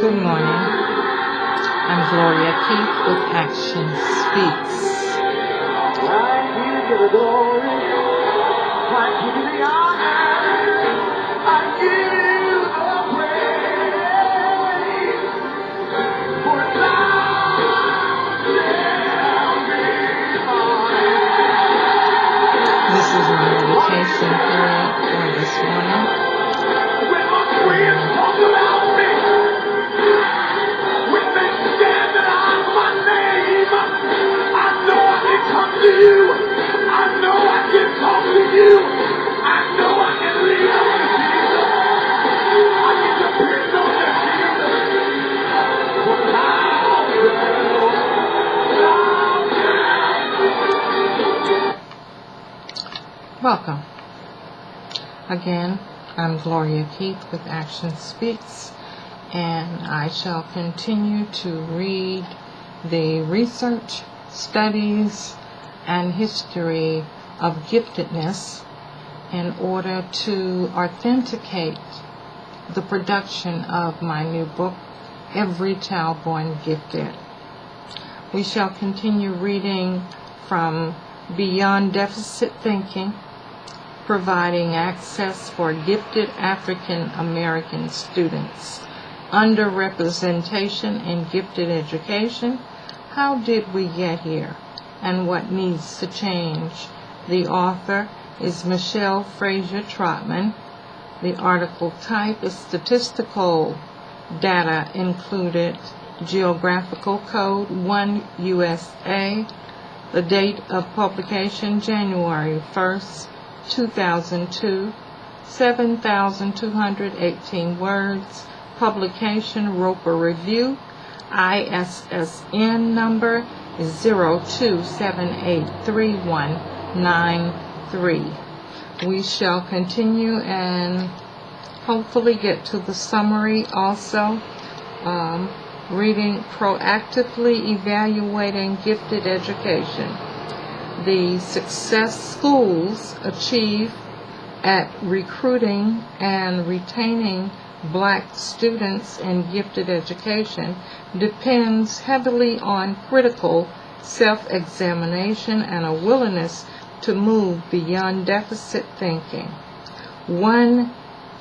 Good morning. I'm Gloria J with Action Speaks. I give you the glory. I give you the honor. I give you the praise. For thou shalt be mine. This is my meditation period for this morning. When my friends talk about me, when they stand out my name, I know I can come to you. I know I can talk to you. I know I can lean on you, Jesus. I can depend on you, Jesus. Welcome. Again, I'm Gloria J with Action Speaks, and I shall continue to read the research, studies, and history of giftedness in order to authenticate the production of my new book, Every Child Born Gifted. We shall continue reading from Beyond Deficit Thinking, providing access for gifted African American students, underrepresentation in gifted education. How did we get here, and what needs to change? The author is Michelle Frazier Trotman. The article type is statistical data included, geographical code 1 USA. The date of publication January 1st, 2002, 7,218 words. Publication Roper Review. ISSN number is 02783193. We shall continue and hopefully get to the summary also. Reading Proactively Evaluating Gifted Education. The success schools achieve at recruiting and retaining Black students in gifted education depends heavily on critical self-examination and a willingness to move beyond deficit thinking. One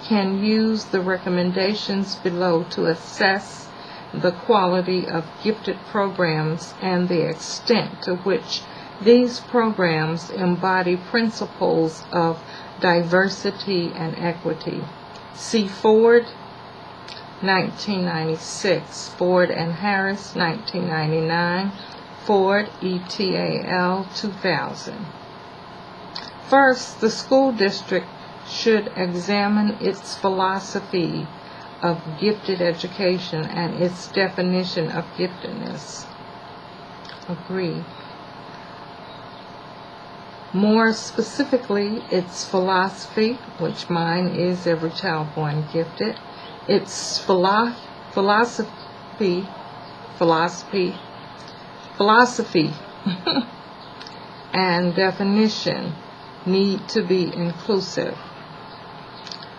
can use the recommendations below to assess the quality of gifted programs and the extent to which these programs embody principles of diversity and equity. See Ford, 1996, Ford and Harris, 1999, Ford ETAL, 2000. First, the school district should examine its philosophy of gifted education and its definition of giftedness. Agree. More specifically, its philosophy, which mine is Every Child Born Gifted, its philosophy and definition need to be inclusive.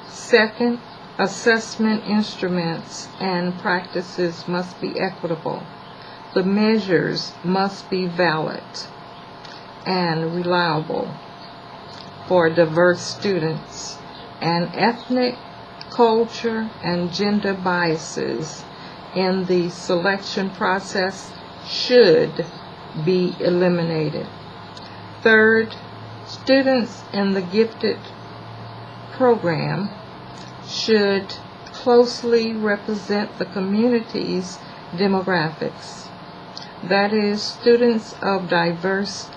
Second, assessment instruments and practices must be equitable. The measures must be valid and reliable for diverse students, and ethnic, culture, and gender biases in the selection process should be eliminated. Third, students in the gifted program should closely represent the community's demographics. That is, students of diverse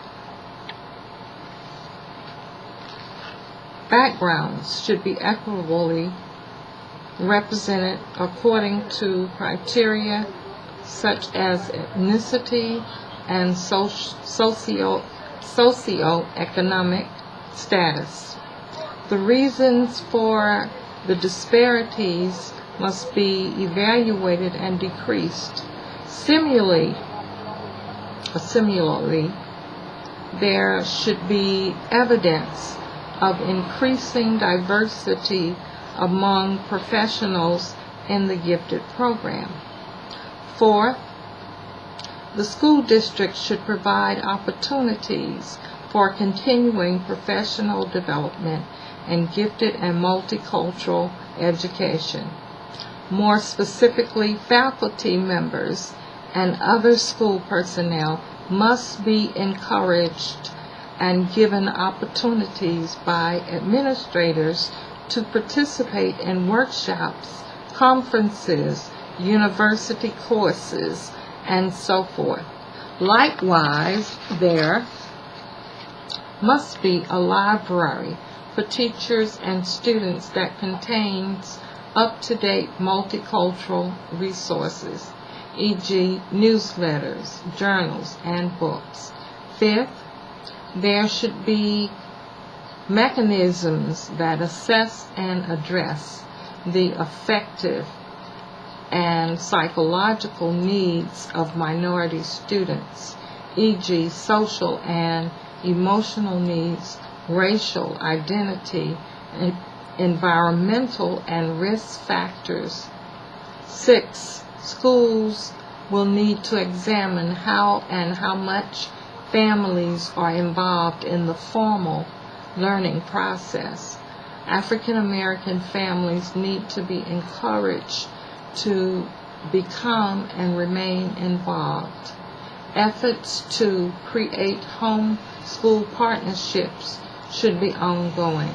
backgrounds should be equitably represented according to criteria such as ethnicity and socioeconomic status. The reasons for the disparities must be evaluated and decreased. Similarly, there should be evidence of increasing diversity among professionals in the gifted program. Fourth, the school district should provide opportunities for continuing professional development in gifted and multicultural education. More specifically, faculty members and other school personnel must be encouraged and given opportunities by administrators to participate in workshops, conferences, university courses, and so forth. Likewise, there must be a library for teachers and students that contains up-to-date multicultural resources, e.g. newsletters, journals, and books. Fifth, there should be mechanisms that assess and address the affective and psychological needs of minority students, e.g. social and emotional needs, racial identity, environmental and risk factors. 6. Schools will need to examine how and how much families are involved in the formal learning process. African American families need to be encouraged to become and remain involved. Efforts to create home school partnerships should be ongoing.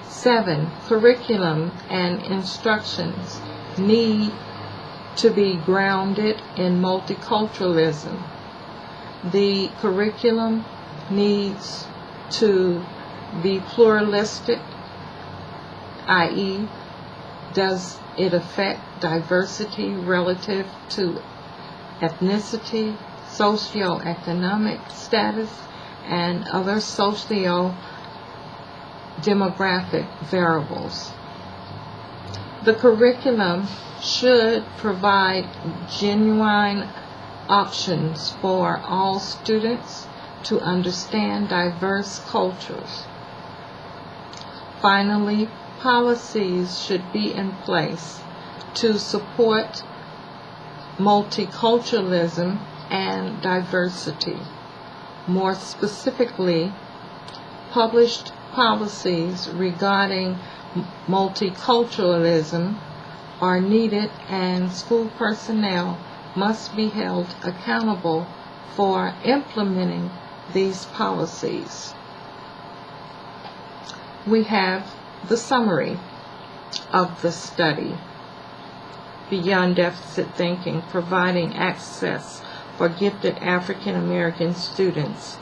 7. Curriculum and instructions need to be grounded in multiculturalism. The curriculum needs to be pluralistic, i.e., does it affect diversity relative to ethnicity, socioeconomic status, and other socio-demographic variables. The curriculum should provide genuine options for all students to understand diverse cultures. Finally, policies should be in place to support multiculturalism and diversity. More specifically, published policies regarding multiculturalism are needed, and school personnel must be held accountable for implementing these policies. We have the summary of the study. Beyond Deficit Thinking, Providing Access for Gifted African American Students.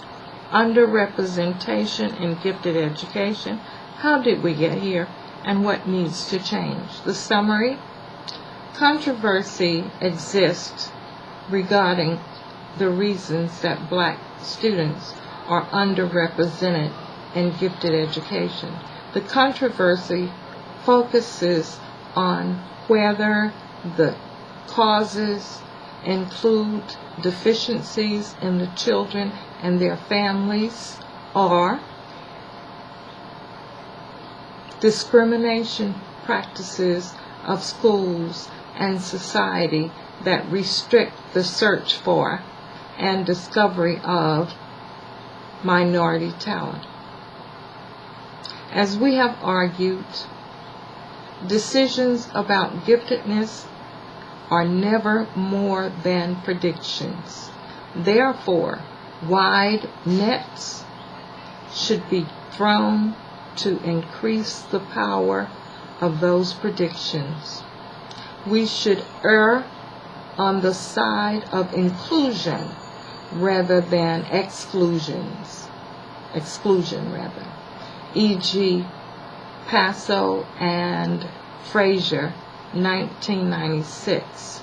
Underrepresentation in Gifted Education. How did we get here, and what needs to change? The summary. Controversy exists regarding the reasons that black students are underrepresented in gifted education. The controversy focuses on whether the causes include deficiencies in the children and their families, or discrimination practices of schools and society that restrict the search for and discovery of minority talent. As we have argued, decisions about giftedness are never more than predictions. Therefore, wide nets should be thrown to increase the power of those predictions. We should err on the side of inclusion rather than exclusion, e.g. Paso and Frazier, 1996.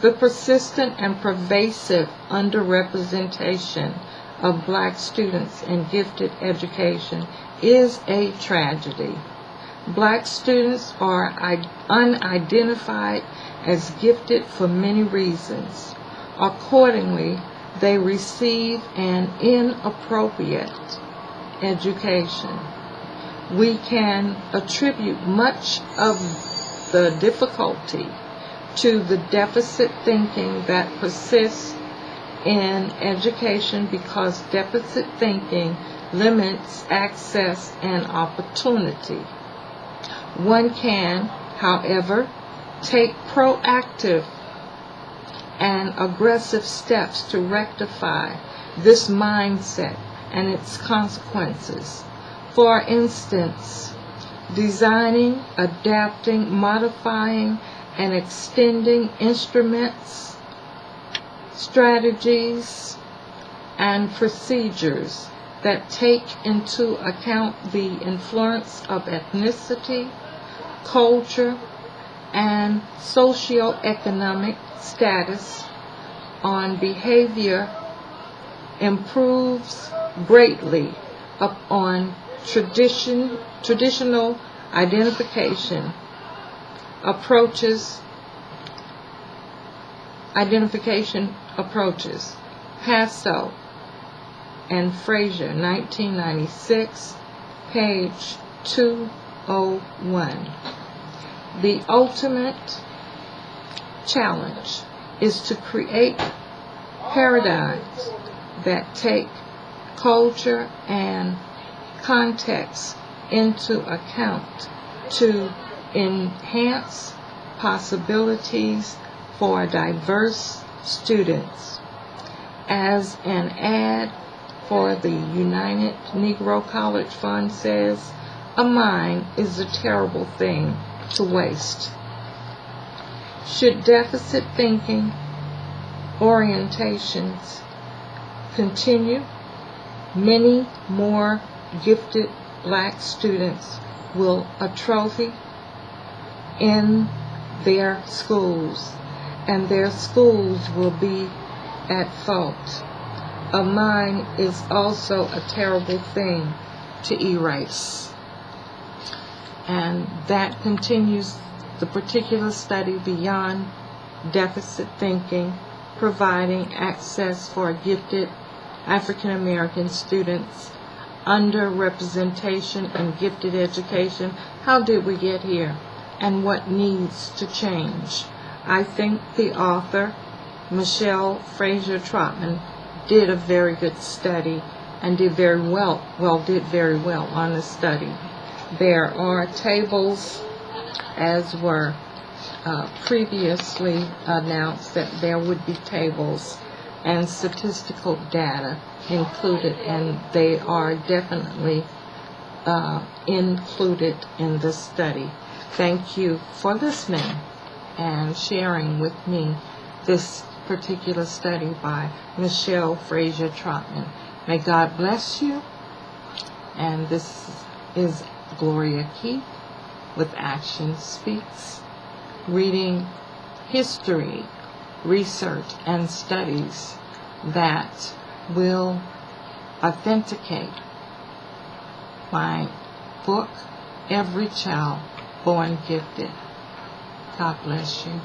The persistent and pervasive underrepresentation of black students in gifted education is a tragedy. Black students are unidentified as gifted for many reasons. Accordingly, they receive an inappropriate education. we can attribute much of the difficulty to the deficit thinking that persists in education, because deficit thinking limits access and opportunity. One can, however, take proactive and aggressive steps to rectify this mindset and its consequences. For instance, designing, adapting, modifying, and extending instruments, strategies, and procedures that take into account the influence of ethnicity, culture, and socioeconomic status on behavior improves greatly upon traditional identification approaches. Passo and Frazier, 1996, page 201. The ultimate challenge is to create paradigms that take culture and context into account to enhance possibilities for diverse students. As an ad for the United Negro College Fund says, a mind is a terrible thing to waste. Should deficit thinking orientations continue, many more gifted black students will atrophy in their schools, and their schools will be at fault. A mind is also a terrible thing to erase. And that continues the particular study beyond deficit thinking, providing access for gifted African American students, underrepresentation in gifted education. How did we get here, and what needs to change? I think the author, Michelle Frazier Trotman, did a very good study and did very well on the study. There are tables, as were previously announced, that there would be tables and statistical data included, and they are definitely included in this study. Thank you for listening and sharing with me this particular study by Michelle Frazier Trotman. May God bless you. And this is Gloria J with Action Speaks, reading history, research, and studies that will authenticate my book, Every Child Born Gifted. God bless you.